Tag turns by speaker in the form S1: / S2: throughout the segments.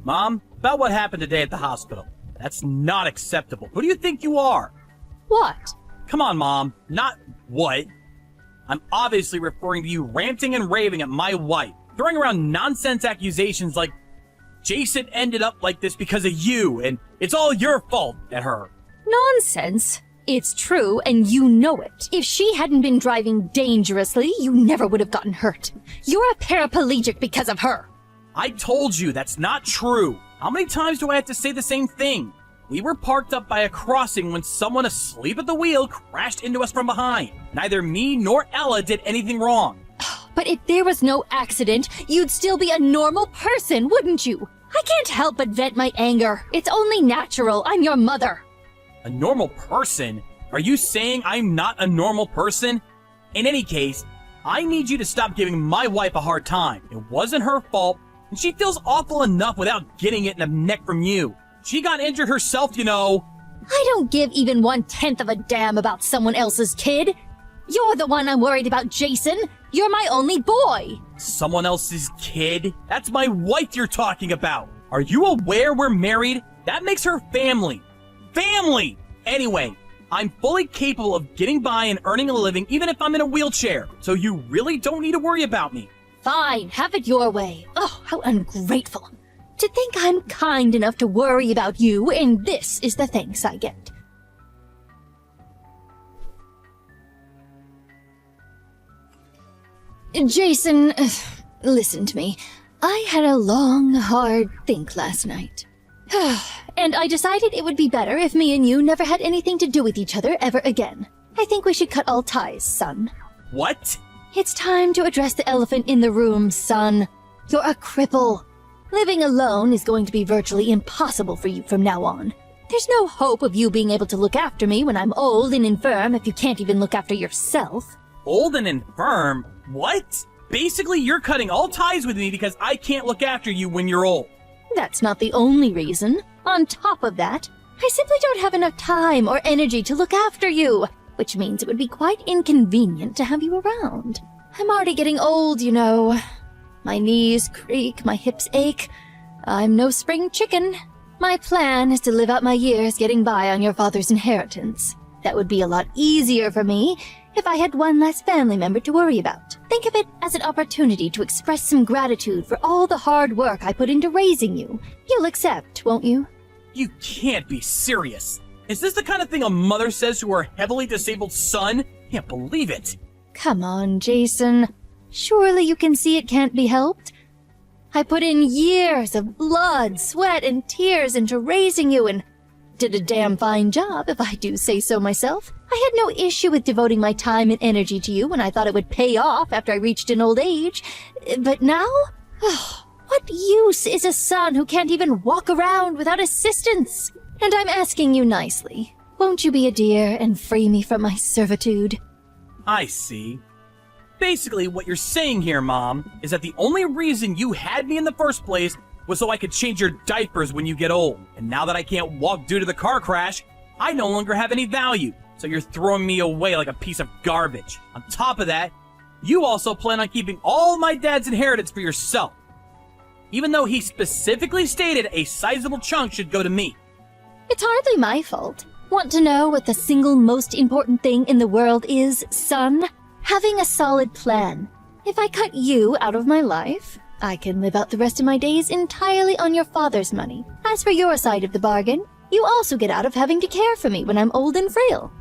S1: Mom, about what happened today at the hospital. That's not acceptable. Who do you think you are?
S2: What?
S1: Come on, Mom. Not what. I'm obviously referring to you ranting and raving at my wife, throwing around nonsense accusations like Jason ended up like this because of you, and it's all your fault at her.
S2: Nonsense. It's true, and you know it. If she hadn't been driving dangerously, you never would have gotten hurt. You're a paraplegic because of her.
S1: I told you that's not true. How many times do I have to say the same thing? We were parked up by a crossing when someone asleep at the wheel crashed into us from behind. Neither me nor Ella did anything wrong.
S2: But if there was no accident, you'd still be a normal person, wouldn't you? I can't help but vent my anger. It's only natural. I'm your mother.
S1: A normal person? Are you saying I'm not a normal person? In any case, I need you to stop giving my wife a hard time. It wasn't her fault, and she feels awful enough without getting it in the neck from you. She got injured herself, you know.
S2: I don't give even 1/10 of a damn about someone else's kid. You're the one I'm worried about, Jason. You're my only boy.
S1: Someone else's kid? That's my wife you're talking about. Are you aware we're married? That makes her family. Family! Anyway, I'm fully capable of getting by and earning a living even if I'm in a wheelchair, so you really don't need to worry about me.
S2: Fine, have it your way. Oh, how ungrateful. To think I'm kind enough to worry about you, and this is the thanks I get. Jason, listen to me. I had a long, hard think last night. And I decided it would be better if me and you never had anything to do with each other ever again. I think we should cut all ties, son.
S1: What?
S2: It's time to address the elephant in the room, son. You're a cripple. Living alone is going to be virtually impossible for you from now on. There's no hope of you being able to look after me when I'm old and infirm if you can't even look after yourself.
S1: Old and infirm? What? Basically, you're cutting all ties with me because I can't look after you when you're old.
S2: That's not the only reason. On top of that, I simply don't have enough time or energy to look after you, which means it would be quite inconvenient to have you around. I'm already getting old, you know. My knees creak, my hips ache. I'm no spring chicken. My plan is to live out my years getting by on your father's inheritance. That would be a lot easier for me if I had one less family member to worry about. Think of it as an opportunity to express some gratitude for all the hard work I put into raising you. You'll accept, won't you?
S1: You can't be serious. Is this the kind of thing a mother says to her heavily disabled son? Can't believe it.
S2: Come on, Jason. Surely you can see it can't be helped. I put in years of blood, sweat, and tears into raising you and did a damn fine job, if I do say so myself. I had no issue with devoting my time and energy to you when I thought it would pay off after I reached an old age. But now? What use is a son who can't even walk around without assistance? And I'm asking you nicely. Won't you be a dear and free me from my servitude?
S1: I see. Basically, what you're saying here, Mom, is that the only reason you had me in the first place was so I could change your diapers when you get old. And now that I can't walk due to the car crash, I no longer have any value. So you're throwing me away like a piece of garbage. On top of that, you also plan on keeping all my dad's inheritance for yourself. Even though he specifically stated a sizable chunk should go to me.
S2: It's hardly my fault. Want to know what the single most important thing in the world is, son? Having a solid plan. If I cut you out of my life, I can live out the rest of my days entirely on your father's money. As for your side of the bargain, you also get out of having to care for me when I'm old and frail.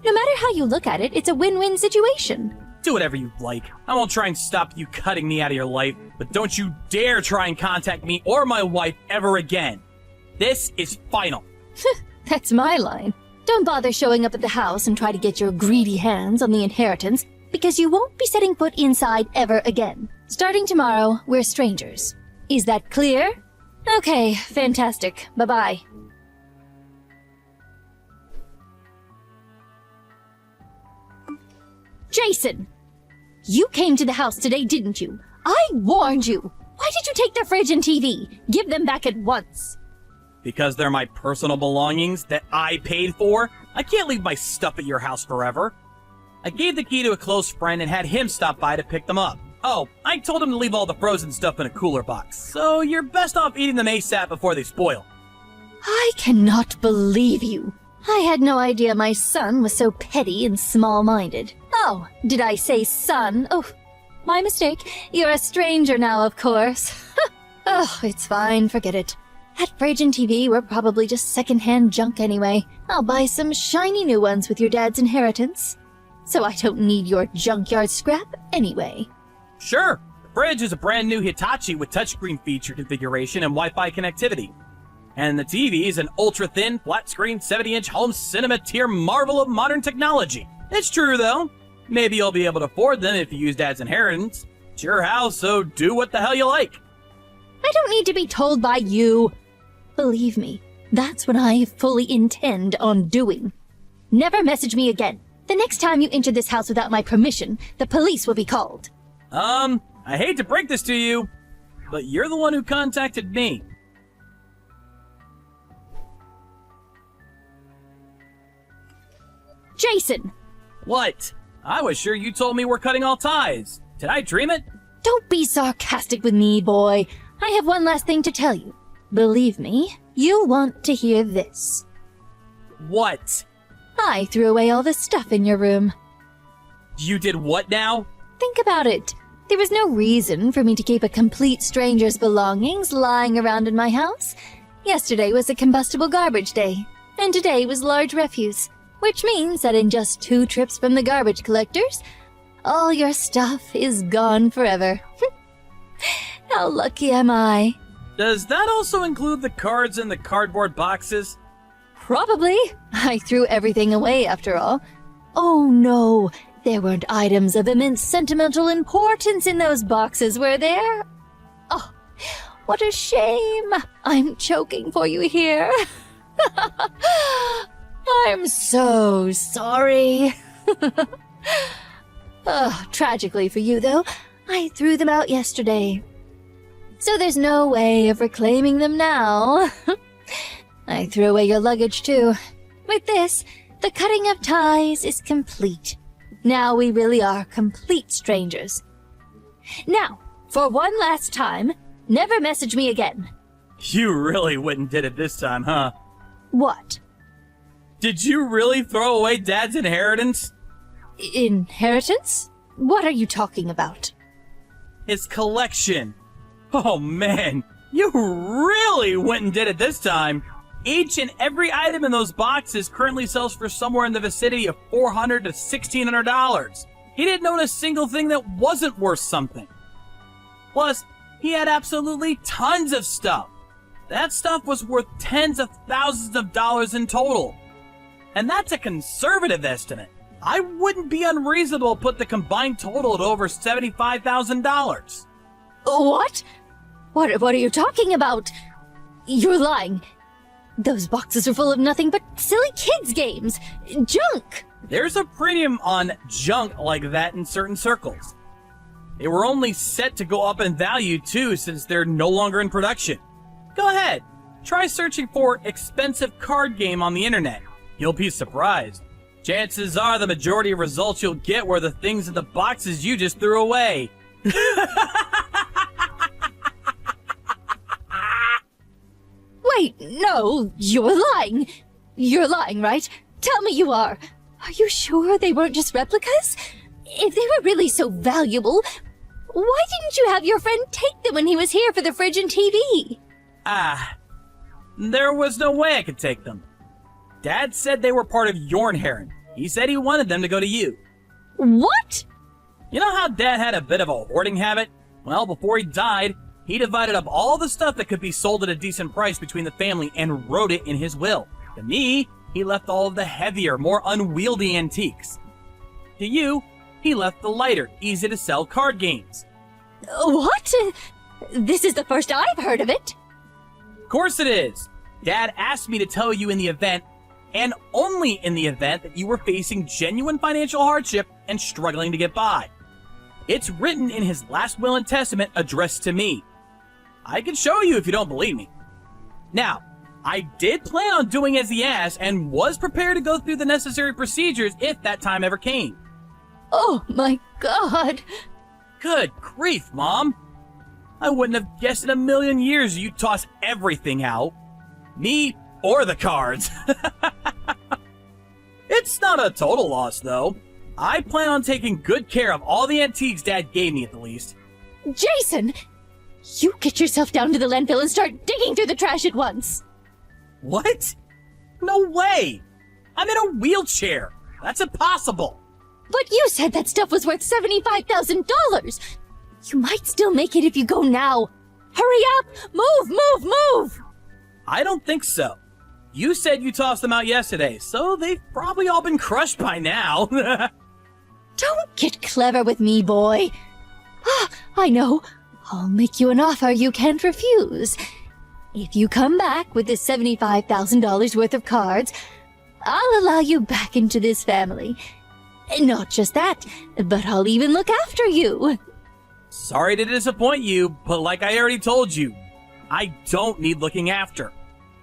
S2: No matter how you look at it, it's a win-win situation.
S1: Do whatever you like. I won't try and stop you cutting me out of your life, but don't you dare try and contact me or my wife ever again. This is final.
S2: That's my line. Don't bother showing up at the house and try to get your greedy hands on the inheritance, because you won't be setting foot inside ever again. Starting tomorrow, we're strangers. Is that clear? Okay, fantastic. Bye-bye. Jason! You came to the house today, didn't you? I warned you! Why did you take the fridge and TV? Give them back at once!
S1: Because they're my personal belongings that I paid for? I can't leave my stuff at your house forever. I gave the key to a close friend and had him stop by to pick them up. Oh, I told him to leave all the frozen stuff in a cooler box, so you're best off eating them ASAP before they spoil.
S2: I cannot believe you. I had no idea my son was so petty and small-minded. Oh, did I say son? Oh, my mistake. You're a stranger now, of course. Oh, it's fine, forget it. At Fridge and TV, we're probably just second-hand junk anyway. I'll buy some shiny new ones with your dad's inheritance. So I don't need your junkyard scrap anyway.
S1: Sure, the Fridge is a brand new Hitachi with touchscreen feature configuration and Wi-Fi connectivity. And the TV is an ultra-thin, flat-screen, 70-inch home cinema tier marvel of modern technology. It's true, though. Maybe you'll be able to afford them if you use Dad's inheritance. It's your house, so do what the hell you like.
S2: I don't need to be told by you. Believe me, that's what I fully intend on doing. Never message me again. The next time you enter this house without my permission, the police will be called.
S1: I hate to break this to you, but you're the one who contacted me.
S2: Jason!
S1: What? I was sure you told me we're cutting all ties. Did I dream it?
S2: Don't be sarcastic with me, boy. I have one last thing to tell you. Believe me, you'll want to hear this.
S1: What?
S2: I threw away all the stuff in your room.
S1: You did what now?
S2: Think about it. There was no reason for me to keep a complete stranger's belongings lying around in my house. Yesterday was a combustible garbage day, and today was large refuse, which means that in just 2 trips from the garbage collectors, all your stuff is gone forever. How lucky am I?
S1: Does that also include the cards in the cardboard boxes?
S2: Probably. I threw everything away after all. Oh no, there weren't items of immense sentimental importance in those boxes, were there? Oh, what a shame. I'm choking for you here. I'm so sorry. Tragically for you, though, I threw them out yesterday. So there's no way of reclaiming them now. I threw away your luggage, too. With this, the cutting of ties is complete. Now we really are complete strangers. Now, for one last time, never message me again.
S1: You really went and did it this time, huh?
S2: What?
S1: Did you really throw away Dad's inheritance?
S2: Inheritance? What are you talking about?
S1: His collection. Oh man, you really went and did it this time. Each and every item in those boxes currently sells for somewhere in the vicinity of $400 to $1,600. He didn't own a single thing that wasn't worth something. Plus, he had absolutely tons of stuff. That stuff was worth tens of thousands of dollars in total. And that's a conservative estimate. I wouldn't be unreasonable to put the combined total at over $75,000.
S2: What? What are you talking about? You're lying. Those boxes are full of nothing but silly kids' games. Junk!
S1: There's a premium on junk like that in certain circles. They were only set to go up in value too since they're no longer in production. Go ahead, try searching for expensive card game on the internet. You'll be surprised. Chances are the majority of results you'll get were the things in the boxes you just threw away.
S2: Wait, no, you're lying. You're lying, right? Tell me you are. Are you sure they weren't just replicas? If they were really so valuable, why didn't you have your friend take them when he was here for the Fridge and TV?
S1: There was no way I could take them. Dad said they were part of your inheritance. He said he wanted them to go to you.
S2: What?
S1: You know how Dad had a bit of a hoarding habit? Well, before he died, he divided up all the stuff that could be sold at a decent price between the family and wrote it in his will. To me, he left all of the heavier, more unwieldy antiques. To you, he left the lighter, easy-to-sell card games.
S2: What? This is the first I've heard of it.
S1: Of course it is. Dad asked me to tell you in the event, and only in the event, that you were facing genuine financial hardship and struggling to get by. It's written in his last will and testament addressed to me. I can show you if you don't believe me. Now, I did plan on doing as he asked and was prepared to go through the necessary procedures if that time ever came.
S2: Oh my God.
S1: Good grief, Mom. I wouldn't have guessed in a million years you'd toss everything out. Me or the cards. It's not a total loss, though. I plan on taking good care of all the antiques Dad gave me, at the least.
S2: Jason! You get yourself down to the landfill and start digging through the trash at once!
S1: What? No way! I'm in a wheelchair. That's impossible.
S2: But you said that stuff was worth $75,000! You might still make it if you go now. Hurry up! Move!
S1: I don't think so. You said you tossed them out yesterday, so they've probably all been crushed by now.
S2: Don't get clever with me, boy. Ah, I know. I'll make you an offer you can't refuse. If you come back with this $75,000 worth of cards, I'll allow you back into this family. Not just that, but I'll even look after you.
S1: Sorry to disappoint you, but like I already told you, I don't need looking after.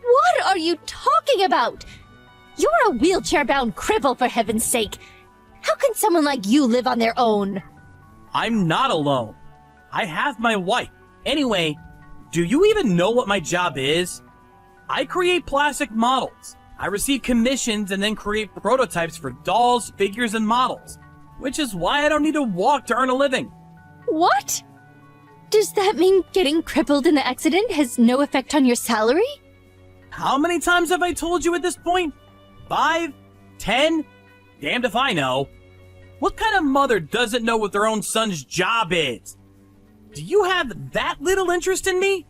S2: What are you talking about? You're a wheelchair-bound cripple, for heaven's sake. How can someone like you live on their own?
S1: I'm not alone. I have my wife. Anyway, do you even know what my job is? I create plastic models. I receive commissions and then create prototypes for dolls, figures, and models. Which is why I don't need to walk to earn a living.
S2: What? Does that mean getting crippled in the accident has no effect on your salary?
S1: How many times have I told you at this point? 5? 10? Damned if I know. What kind of mother doesn't know what their own son's job is? Do you have that little interest in me?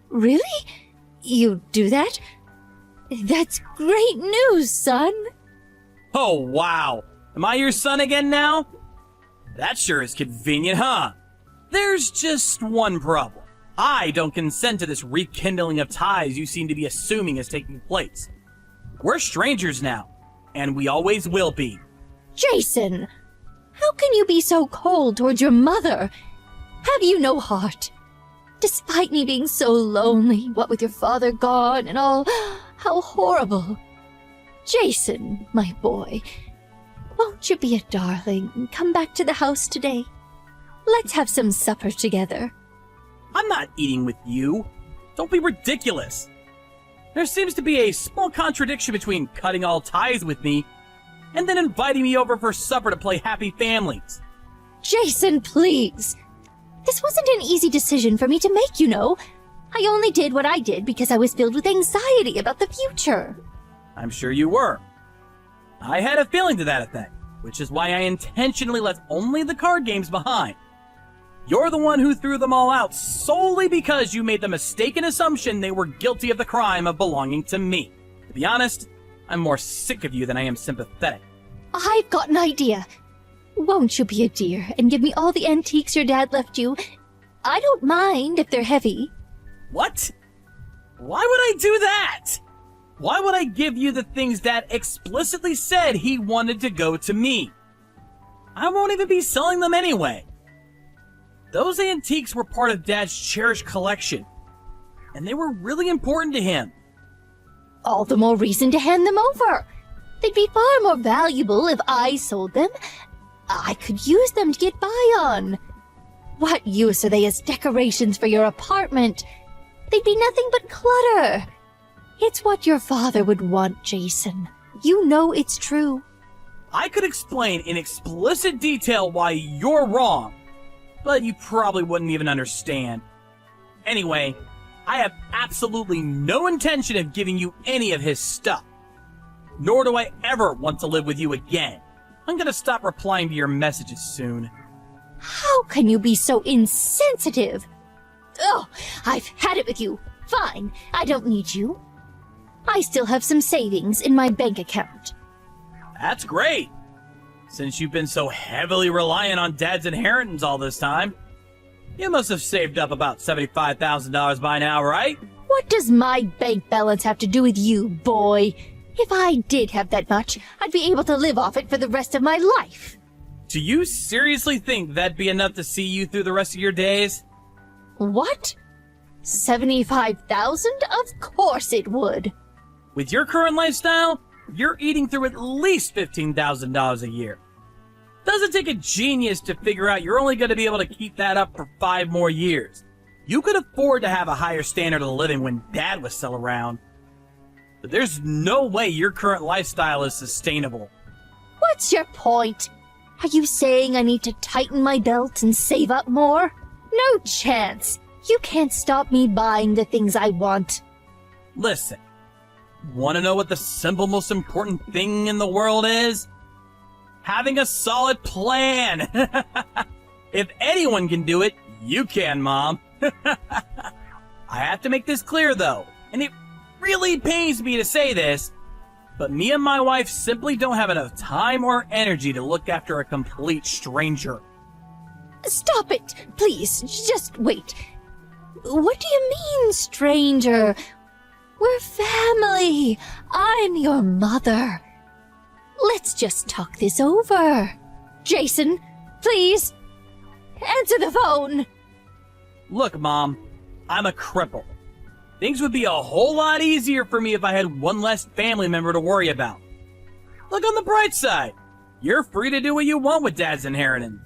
S2: Really? You do that? That's great news, son.
S1: Oh, wow. Am I your son again now? That sure is convenient, huh? There's just one problem. I don't consent to this rekindling of ties you seem to be assuming is taking place. We're strangers now, and we always will be.
S2: Jason, how can you be so cold towards your mother? Have you no heart? Despite me being so lonely, what with your father gone and all, how horrible. Jason, my boy, won't you be a darling and come back to the house today? Let's have some supper together.
S1: I'm not eating with you. Don't be ridiculous. There seems to be a small contradiction between cutting all ties with me and then inviting me over for supper to play Happy Families.
S2: Jason, please. This wasn't an easy decision for me to make, you know. I only did what I did because I was filled with anxiety about the future.
S1: I'm sure you were. I had a feeling to that effect, which is why I intentionally left only the card games behind. You're the one who threw them all out solely because you made the mistaken assumption they were guilty of the crime of belonging to me. To be honest, I'm more sick of you than I am sympathetic.
S2: I've got an idea. Won't you be a dear and give me all the antiques your dad left you? I don't mind if they're heavy.
S1: What? Why would I do that? Why would I give you the things Dad explicitly said he wanted to go to me? I won't even be selling them anyway. Those antiques were part of Dad's cherished collection, and they were really important to him.
S2: All the more reason to hand them over. They'd be far more valuable if I sold them. I could use them to get by on. What use are they as decorations for your apartment? They'd be nothing but clutter. It's what your father would want, Jason. You know it's true.
S1: I could explain in explicit detail why you're wrong, but you probably wouldn't even understand. Anyway, I have absolutely no intention of giving you any of his stuff. Nor do I ever want to live with you again. I'm gonna stop replying to your messages soon.
S2: How can you be so insensitive? Oh, I've had it with you. Fine, I don't need you. I still have some savings in my bank account.
S1: That's great! Since you've been so heavily reliant on Dad's inheritance all this time, you must have saved up about $75,000 by now, right?
S2: What does my bank balance have to do with you, boy? If I did have that much, I'd be able to live off it for the rest of my life.
S1: Do you seriously think that'd be enough to see you through the rest of your days?
S2: What? 75,000? Of course it would.
S1: With your current lifestyle, you're eating through at least $15,000 a year. Doesn't take a genius to figure out you're only going to be able to keep that up for 5 more years. You could afford to have a higher standard of living when Dad was still around. But there's no way your current lifestyle is sustainable.
S2: What's your point? Are you saying I need to tighten my belt and save up more? No chance. You can't stop me buying the things I want.
S1: Listen, want to know what the simple most important thing in the world is? Having a solid plan. If anyone can do it, you can, Mom. I have to make this clear, though, and it really pains me to say this, but me and my wife simply don't have enough time or energy to look after a complete stranger.
S2: Stop it, please. Just wait. What do you mean, stranger? We're family. I'm your mother. Let's just talk this over. Jason, please, answer the phone.
S1: Look, Mom, I'm a cripple. Things would be a whole lot easier for me if I had one less family member to worry about. Look on the bright side. You're free to do what you want with Dad's inheritance.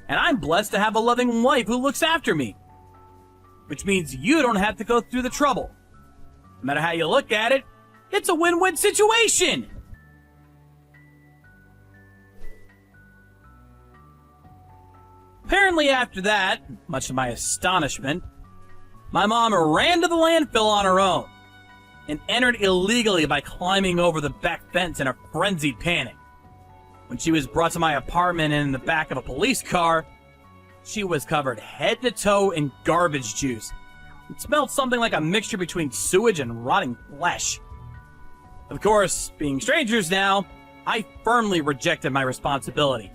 S1: And I'm blessed to have a loving wife who looks after me. Which means you don't have to go through the trouble. No matter how you look at it, it's a win-win situation. Apparently after that, much to my astonishment, my mom ran to the landfill on her own and entered illegally by climbing over the back fence in a frenzied panic. When she was brought to my apartment in the back of a police car, she was covered head to toe in garbage juice. It smelled something like a mixture between sewage and rotting flesh. Of course, being strangers now, I firmly rejected my responsibility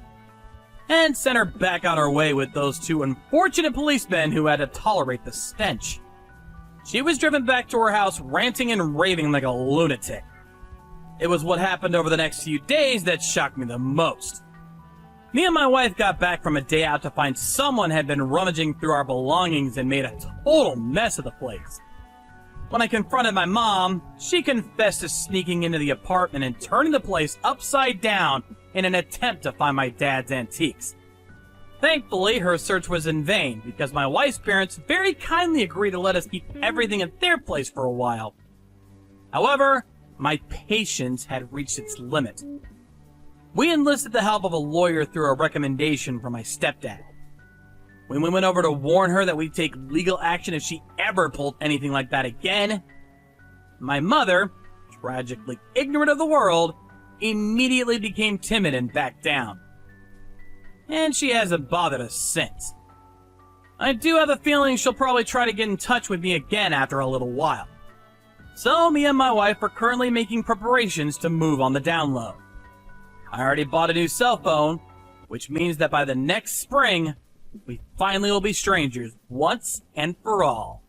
S1: and sent her back on her way with those 2 unfortunate policemen who had to tolerate the stench. She was driven back to her house ranting and raving like a lunatic. It was what happened over the next few days that shocked me the most. Me and my wife got back from a day out to find someone had been rummaging through our belongings and made a total mess of the place. When I confronted my mom, she confessed to sneaking into the apartment and turning the place upside down in an attempt to find my dad's antiques. Thankfully, her search was in vain because my wife's parents very kindly agreed to let us keep everything at their place for a while. However, my patience had reached its limit. We enlisted the help of a lawyer through a recommendation from my stepdad. When we went over to warn her that we'd take legal action if she ever pulled anything like that again, my mother, tragically ignorant of the world, immediately became timid and backed down. And she hasn't bothered us since. I do have a feeling she'll probably try to get in touch with me again after a little while. So me and my wife are currently making preparations to move on the down low. I already bought a new cell phone, which means that by the next spring, we finally will be strangers once and for all.